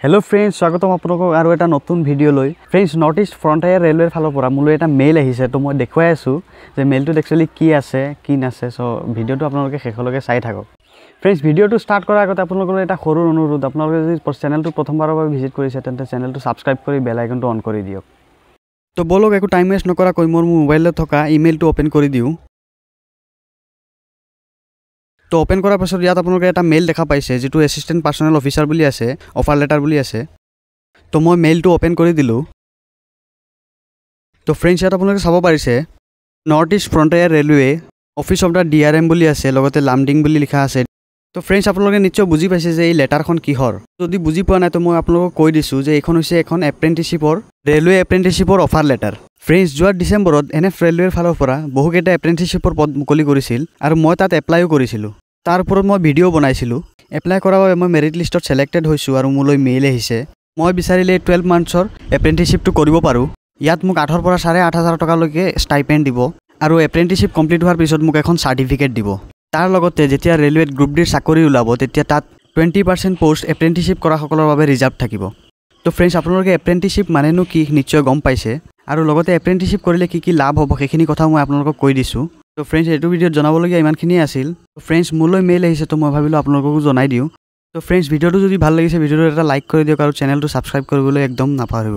hello friends स्वागतम आपलोक और एटा नतुन भिडिओ लई friends North East Frontier Railway फाলৰ পৰা মুলৈ এটা মেইল আহিছে তো মই দেখুৱাই আছো যে মেইলটো एक्चुअली কি আছে কি নাছে সো ভিডিওটো আপোনালোকে শেষলৈকে চাই থাকক फ्रेंड्स ভিডিওটো স্টার্ট কৰাৰ আগতে আপোনালোকৰ এটা সৰু অনুৰোধ আপোনালোকে যদি চেনেলটো প্ৰথমবাৰৰ বাবে ভিজিট কৰিছে তেন্তে চেনেলটো সাবস্ক্ৰাইব কৰি বেল আইকনটো অন কৰি দিয়ক তো বলক একো টাইম ওয়েস্ট নকৰাকৈ মোৰ মোবাইলত থকা ইমেইলটো ওপেন কৰি দিও तो ओपन करार पाছত ইয়াত আপোনালোকে এটা মেইল দেখা পাইছে যেটো অ্যাসিস্ট্যান্ট পার্সোনাল অফিসার বুলি আছে অফার লেটার বুলি আছে তো মই মেইলটো ওপেন কৰি দিলো তো फ्रेंड्स ইয়াত আপোনালোকে চাব পাৰিছে north east frontier railway office of the DRM বুলি আছে লগতে লামডিং বুলি লিখা আছে তো फ्रेंड्स আপোনালোকে নিশ্চয় বুজি পাইছে যে এই লেটাৰখন কিহৰ যদি বুজি পোৱা নাই তো মই আপোনালোকক কৈ দিছো যে এইখন হৈছে এখন এপ্ৰেন্টিসশিপৰ ৰেলৱে এপ্ৰেন্টিসশিপৰ অফাৰ লেটাৰ फ्रेंड्स যোৱা ডিসেম্বৰত এনএফ ৰেলৱেৰ ফালৰ পৰা বহুকেইটা এপ্ৰেন্টিসশিপৰ পদ মুকলি কৰিছিল আৰু মই তাত এপ্লাইও কৰিছিলো তাৰ ওপৰত মই ভিডিও বনাইছিলো এপ্লাই কৰাৰ বাবে মই মেৰিট লিষ্টত সিলেক্টেড হৈছো আৰু মুলৈ মেইল আহিছে মই বিচাৰিলে 12 মান্থছৰ এপ্ৰেন্টিসশিপটো কৰিব পাৰো ইয়াত মোক 8 পৰা 8,500 টকা লৈকে স্টাইপেন্ড দিব আৰু এপ্ৰেন্টিসশিপ কমপ্লিট হোৱাৰ পিছত মোক এখন সাৰ্টিফিকেট দিব তাৰ লগতে যেতিয়া ৰেলৱেত গ্ৰুপ ডিৰ চাকৰি ওলাব তেতিয়া তাত 20% পোষ্ট এপ্ৰেন্টিসশিপ কৰা সকলৰ বাবে ৰিজাৰ্ভ থাকিব তো फ्रेंड्स আপোনালোকে এপ্ৰেন্টিসশিপ মানেনো কি নিশ্চয় গম পাইছে আৰু লগতে এপ্ৰেন্টিসশিপ কৰিলে কি লাভ হ'ব সেইখিনি কথা মই আপোনালোকক কৈ দিছো তো फ्रेंड्स এটো ভিডিওত জনাবলগীয়া ইমানখিনি আছিল তো फ्रेंड्स মুলৈ মেইল আহিছে তো মই ভাবিলো আপোনালোককো জনাই দিও তো फ्रेंड्स ভিডিওটো যদি ভাল লাগিছে ভিডিওটো এটা লাইক কৰি দিয়ক আৰু চেনেলটো সাবস্ক্ৰাইব কৰিবলৈ একদম নাপাহৰিব